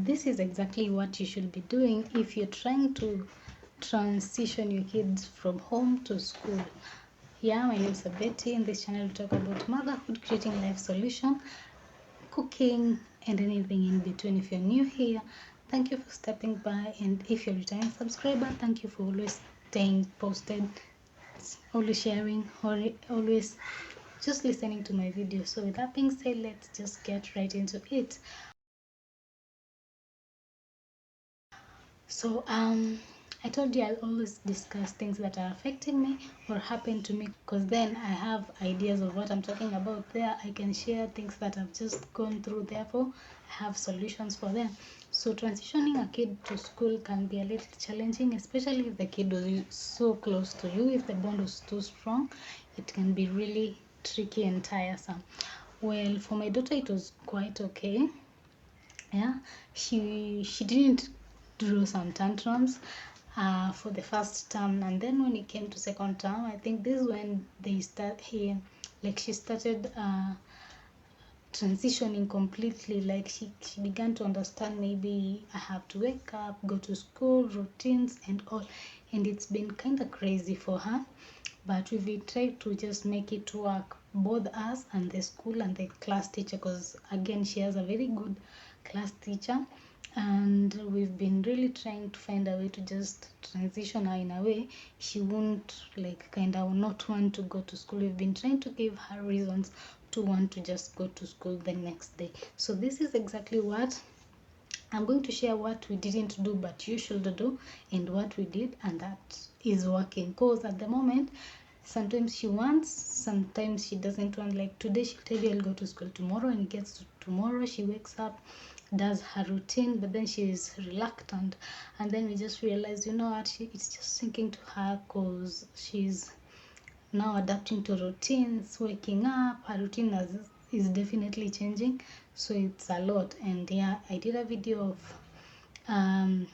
this is exactly what you should be doing if you're trying to transition your kids from home to school. Yeah, my name is Betty. In this channel we talk about motherhood, creating life solution, cooking, and anything in between. If you're new here, thank you for stepping by, and if you're a returning subscriber, thank you for always staying posted, always sharing, or always just listening to my videos. So with that being said, let's just get right into it. So I told you I'll always discuss things that are affecting me or happen to me, because then I have ideas of what I'm talking about. There I can share things that I've just gone through, therefore I have solutions for them. So transitioning a kid to school can be a little challenging, especially if the kid was so close to you. If the bond was too strong, it can be really tricky and tiresome. Well, for my daughter it was quite okay. Yeah, she didn't do some tantrums for the first term, and then when it came to second term, I think this is when they start here, like she started transitioning completely. Like she began to understand, maybe I have to wake up, go to school, routines and all, and it's been kind of crazy for her, but we've tried to just make it work, both us and the school and the class teacher, because again she has a very good class teacher, and we've been really trying to find a way to just transition her in a way she won't like kind of not want to go to school. We've been trying to give her reasons to want to just go to school the next day. So this is exactly what I'm going to share, what we didn't do but you should do, and what we did and that is working. Because at the moment, sometimes she wants, sometimes she doesn't want. Like today she'll tell you I'll go to school tomorrow, and it gets to tomorrow, she wakes up, does her routine, but then she is reluctant, and then we just realize, you know what, it's just sinking to her because she's now adapting to routines, waking up, her routine is definitely changing, so it's a lot. And yeah, I did a video of um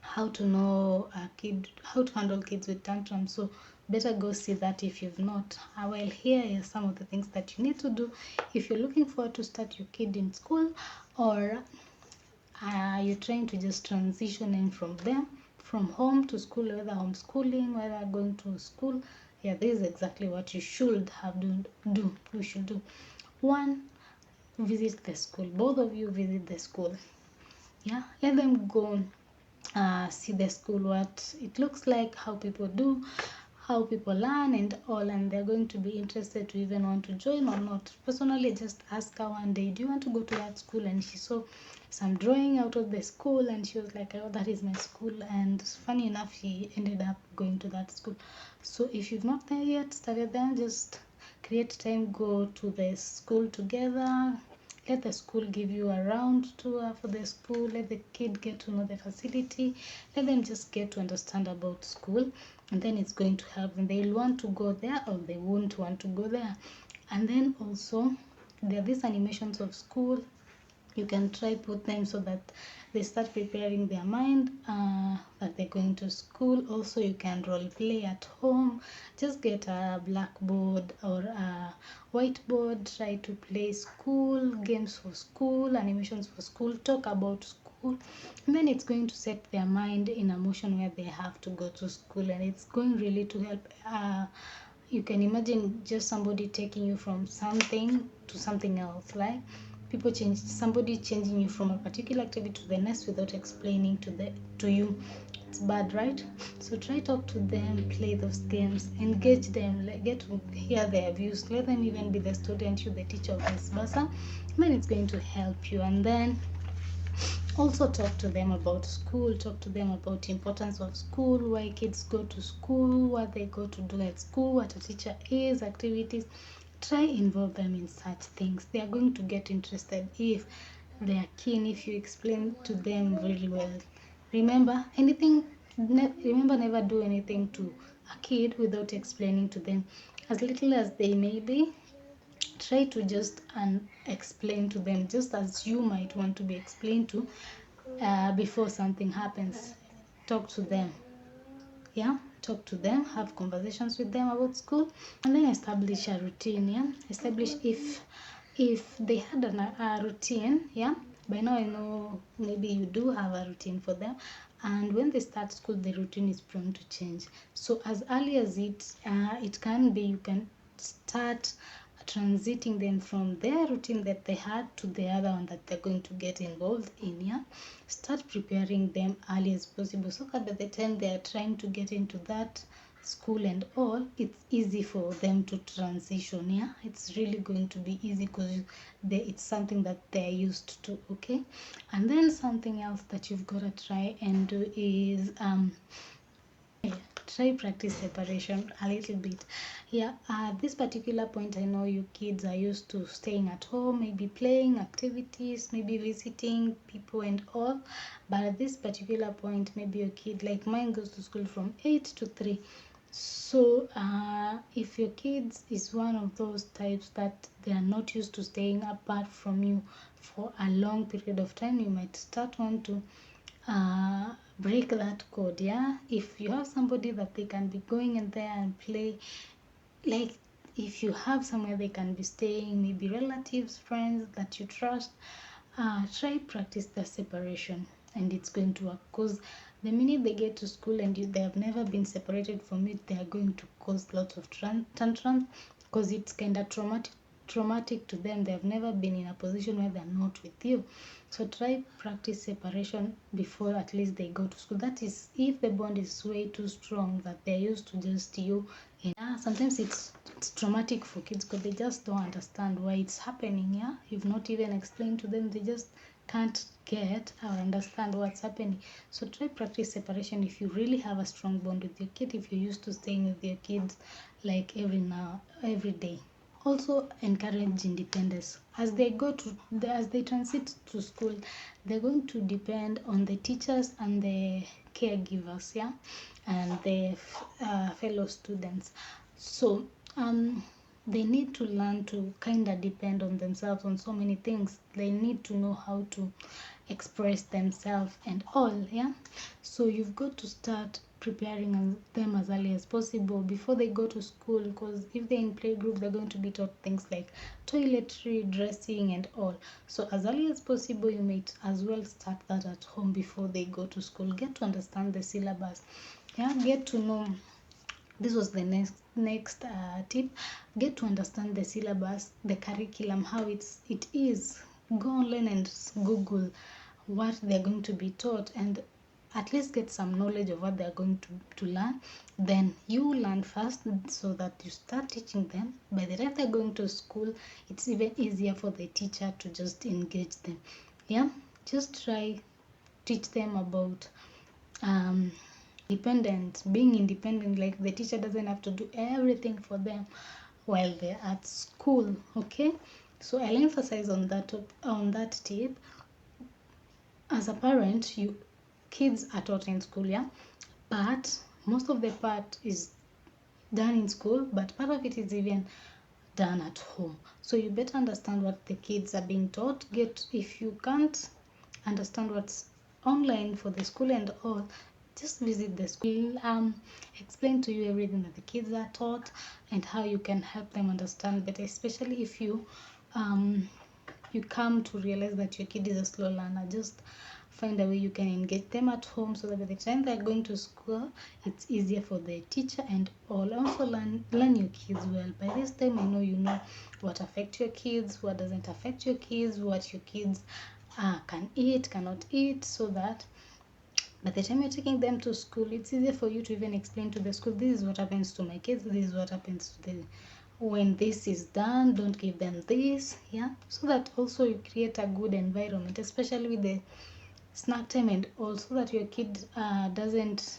how to know a kid, how to handle kids with tantrums, so better go see that if you've not. Well, here are some of the things that you need to do if you're looking forward to start your kid in school, or you're trying to just transition in from them, from home to school, whether homeschooling, whether going to school. Yeah, this is exactly what you should have do. You should do. One, visit the school. Both of you visit the school. Yeah, let them go see the school, what it looks like, how people do, how people learn and all, and they're going to be interested to even want to join or not. Personally, just ask her one day, do you want to go to that school? And she saw some drawing out of the school and she was like, oh, that is my school. And funny enough, she ended up going to that school. So if you've not there yet started them, just create time, go to the school together. Let the school give you a round tour for the school. Let the kid get to know the facility. Let them just get to understand about school, and then it's going to help them. They'll want to go there or they won't want to go there. And then also there are these animations of school. You can try put them so that they start preparing their mind that they're going to school. Also, you can role play at home. Just get a blackboard or a whiteboard, try to play school games for school, animations for school, talk about school, and then it's going to set their mind in a motion where they have to go to school, and it's going really to help. You can imagine just somebody taking you from something to something else, like people change, somebody changing you from a particular activity to the next without explaining to you. It's bad, right? So try talk to them, play those games, engage them, get to hear their views, let them even be the student, you the teacher, or vice versa. Then it's going to help you. And then also talk to them about school, talk to them about importance of school, why kids go to school, what they go to do at school, what a teacher is, activities. Try involve them in such things. They are going to get interested if they are keen, if you explain to them really well. Remember, remember, never do anything to a kid without explaining to them. As little as they may be, try to just explain to them, just as you might want to be explained to before something happens. Talk to them. Yeah, talk to them, have conversations with them about school, and then establish a routine. Yeah, establish, if they had a routine, yeah, By now I know maybe you do have a routine for them, and when they start school the routine is prone to change. So as early as it can be, you can start transiting them from their routine that they had to the other one that they're going to get involved in. Yeah, start preparing them early as possible so that by the time they are trying to get into that school and all, it's easy for them to transition. Yeah, it's really going to be easy because it's something that they're used to. Okay, and then something else that you've got to try and do is try practice separation a little bit. Yeah, at this particular point I know you kids are used to staying at home, maybe playing activities, maybe visiting people and all, but at this particular point maybe your kid like mine goes to school from 8 to 3. So if your kids is one of those types that they are not used to staying apart from you for a long period of time, you might start want to break that code. Yeah, if you have somebody that they can be going in there and play, like if you have somewhere they can be staying, maybe relatives, friends that you trust, try practice the separation, and it's going to work. Because the minute they get to school and they have never been separated from it, they are going to cause lots of tantrums, because it's kind of traumatic to them. They have never been in a position where they're not with you. So try practice separation before at least they go to school. That is if the bond is way too strong that they're used to just you. And sometimes it's traumatic for kids because they just don't understand why it's happening. Yeah, you've not even explained to them, they just can't get or understand what's happening. So try practice separation if you really have a strong bond with your kid, if you're used to staying with your kids like every day. Also encourage independence as they as they transit to school. They're going to depend on the teachers and the caregivers, yeah, and the fellow students. So they need to learn to kind of depend on themselves on so many things. They need to know how to express themselves and all. Yeah, so you've got to start preparing them as early as possible before they go to school, because if they're in playgroup they're going to be taught things like toiletry, dressing and all. So as early as possible you might as well start that at home before they go to school. Get to understand the syllabus. Yeah, get to know, this was the next tip. Get to understand the syllabus, the curriculum, how it is. Go online and google what they're going to be taught, and at least get some knowledge of what they're going to learn. Then you learn first so that you start teaching them. By the time they're going to school, it's even easier for the teacher to just engage them. Yeah, just try teach them about being independent, like the teacher doesn't have to do everything for them while they're at school. Okay, so I'll emphasize on that tip. As a parent, you kids are taught in school, yeah, but most of the part is done in school, but part of it is even done at home. So you better understand what the kids are being taught. If you can't understand what's online for the school and all, just visit the school, explain to you everything that the kids are taught and how you can help them understand better, especially if you come to realize that your kid is a slow learner. Just find a way you can engage them at home so that by the time they're going to school, it's easier for the teacher and all. Also learn your kids well. By this time I know you know what affects your kids, what doesn't affect your kids, what your kids can eat, cannot eat, so that by the time you're taking them to school, it's easier for you to even explain to the school, this is what happens to my kids, this is what happens to the when this is done, don't give them this. Yeah, so that also you create a good environment, especially with the snack time and all, so that your kid doesn't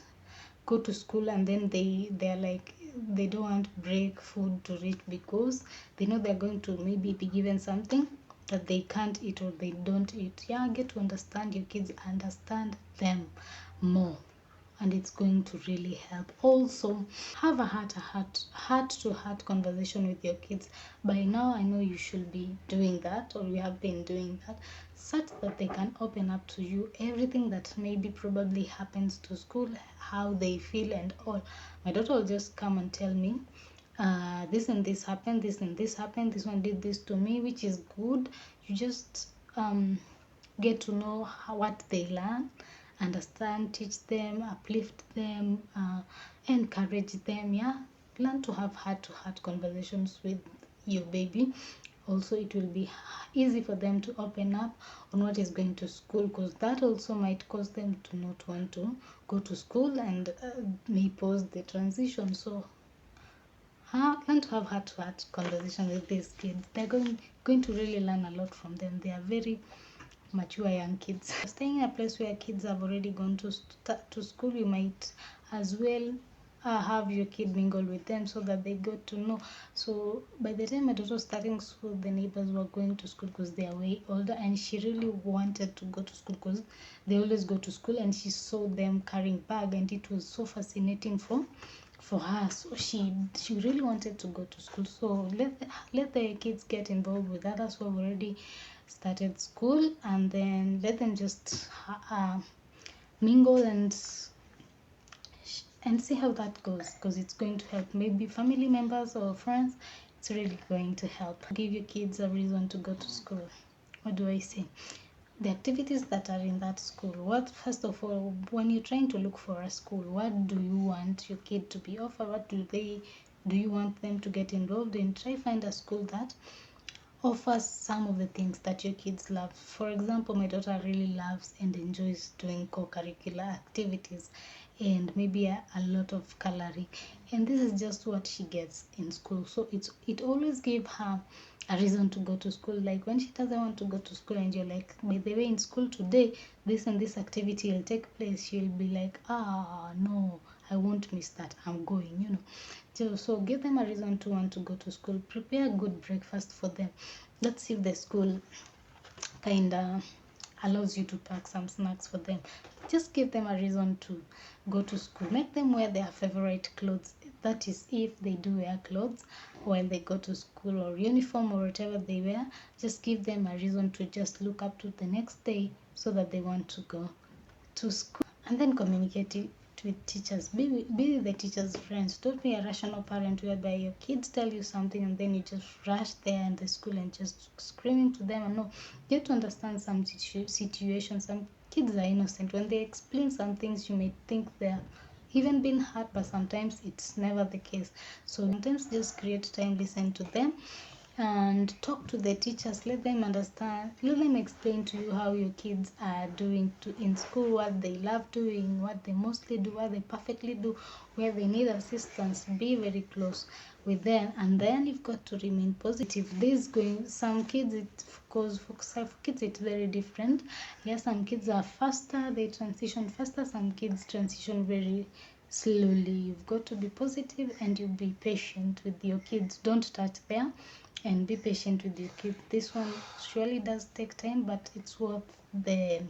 go to school and then they're like they don't want break food to reach because they know they're going to maybe be given something that they can't eat or they don't eat. Yeah, get to understand your kids, understand them more, and it's going to really help. Also have a heart to heart conversation with your kids. By now I know you should be doing that, or you have been doing that, such that they can open up to you everything that maybe probably happens to school, how they feel and all. My daughter will just come and tell me, this and this happened, this and this happened, this one did this to me, which is good. You just get to know what they learn, understand, teach them, uplift them, encourage them. Yeah, learn to have heart-to-heart conversations with your baby. Also, it will be easy for them to open up on what is going to school, because that also might cause them to not want to go to school, and may pause the transition. So learn to have heart-to-heart conversation with these kids. They're going to really learn a lot from them. They are very mature young kids. Staying in a place where kids have already gone to school, you might as well have your kid mingle with them so that they got to know. So by the time my daughter was starting school, the neighbors were going to school because they are way older, and she really wanted to go to school because they always go to school, and she saw them carrying bag, and it was so fascinating for her. So she really wanted to go to school. So let the kids get involved with others who have already started school, and then let them just mingle and see how that goes, because it's going to help maybe family members or friends. It's really going to help give your kids a reason to go to school. What do I say? The activities that are in that school. What, first of all, when you're trying to look for a school, what do you want your kid to be offered? What do you want them to get involved in? Try find a school that offers some of the things that your kids love. For example, my daughter really loves and enjoys doing co-curricular activities, and maybe a lot of coloring, and this is just what she gets in school. So it always gives her a reason to go to school. Like when she doesn't want to go to school, and you're like, by the way, in school today this and this activity will take place, she'll be like, no, I won't miss that, I'm going. So give them a reason to want to go to school. Prepare a good breakfast for them. Let's see if the school kind of allows you to pack some snacks for them. Just give them a reason to go to school. Make them wear their favorite clothes. That is, if they do wear clothes while they go to school, or uniform, or whatever they wear, just give them a reason to just look up to the next day, so that they want to go to school. And then communicate it with teachers. Be the teacher's friends. Don't be a rational parent whereby your kids tell you something and then you just rush there in the school and just screaming to them. And no, get to understand some situations. Some kids are innocent. When they explain some things, you may think they're even been hurt, but sometimes it's never the case. So sometimes just create time, listen to them, and talk to the teachers. Let them understand, let them explain to you how your kids are doing in school, what they love doing, what they mostly do, what they perfectly do, where they need assistance. Be very close with them, and then you've got to remain positive. This going some kids, it goes for kids, it's very different. Yeah, some kids are faster, they transition faster. Some kids transition very slowly. You've got to be positive, and you be patient with your kids. Don't touch them, and be patient with your kids. This one surely does take time, but it's worth the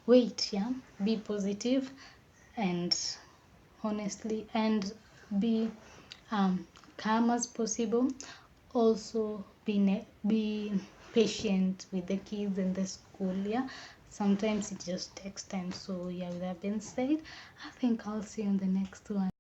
wait. Yeah, be positive, and honestly, and be calm as possible. Also be patient with the kids and the school. Yeah, sometimes it just takes time. So yeah, with that being said, I think I'll see you on the next one.